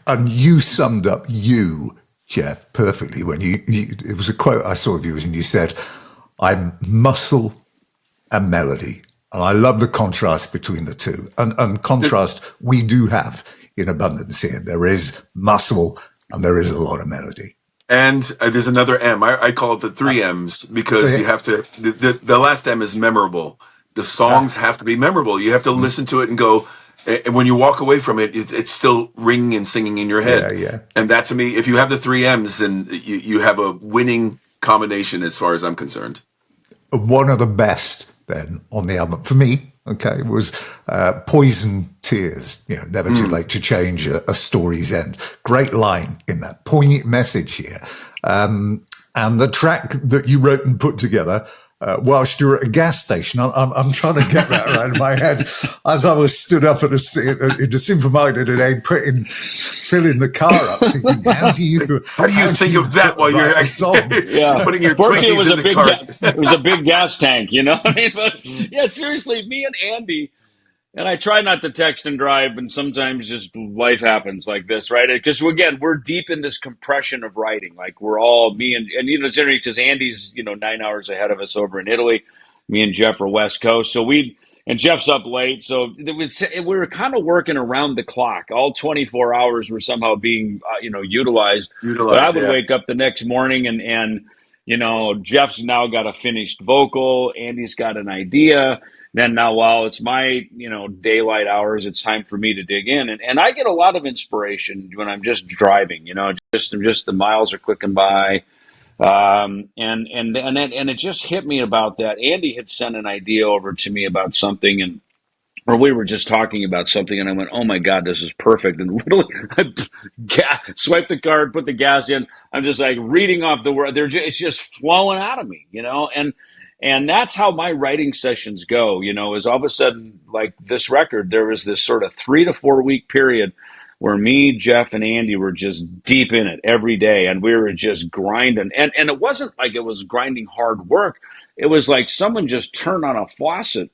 And you summed up you, Jeff, perfectly when it was a quote I saw of yours, and you said, I'm muscle and melody. And I love the contrast between the two. And contrast we do have in abundance here. There is muscle and there is a lot of melody. And there's another M. I call it the three M's because you have to, the last M is memorable. The songs have to be memorable. You have to listen to it and go, and when you walk away from it, it's still ringing and singing in your Yeah, head. yeah. And that to me, if you have the three M's, then you have a winning combination as far as I'm concerned. One of the best then on the album for me, okay, was Poison Tears. You know, never too late to change a story's end. Great line in that poignant message here. And the track that you wrote and put together whilst you were at a gas station. I'm trying to get that around my head as I was stood up in the supermarket and filling the car up, thinking, how do you think of that while you're putting your Fortunately, Twinkies in the cart? it was a big gas tank, you know what I mean? But yeah, seriously, me and Andy, and I try not to text and drive, and sometimes just life happens like this, right? Because again, we're deep in this compression of writing. Like we're all and you know, it's interesting because Andy's 9 hours ahead of us over in Italy. Me and Jeff are West Coast, and Jeff's up late, so we were kind of working around the clock. All 24 hours were somehow being utilized. But I Utilize, would yeah. wake up the next morning and Jeff's now got a finished vocal. Andy's got an idea. Then now, while it's my, daylight hours, it's time for me to dig in. And I get a lot of inspiration when I'm just driving, just the miles are clicking by. And it just hit me about that. Andy had sent an idea over to me about something, or we were just talking about something, and I went, "Oh my God, this is perfect!" And literally, I swiped the card, put the gas in. I'm just like reading off the word. It's just flowing out of me, and that's how my writing sessions go. Is all of a sudden, like this record, there was this sort of 3 to 4 week period where me, Jeff, and Andy were just deep in it every day, and we were just grinding. And it wasn't like it was grinding hard work. It was like someone just turned on a faucet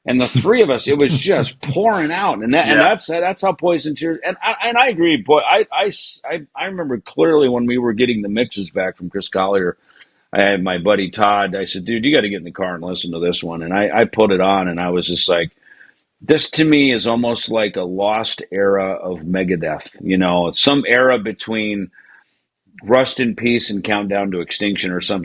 and the three of us, it was just pouring out, Yeah. that's how Poison Tears. And I agree, boy. I remember clearly when we were getting the mixes back from Chris Collier. I had my buddy Todd. I said, "Dude, you got to get in the car and listen to this one." And I put it on, and I was just like, "This to me is almost like a lost era of Megadeth. Some era between Rust in Peace and Countdown to Extinction or something."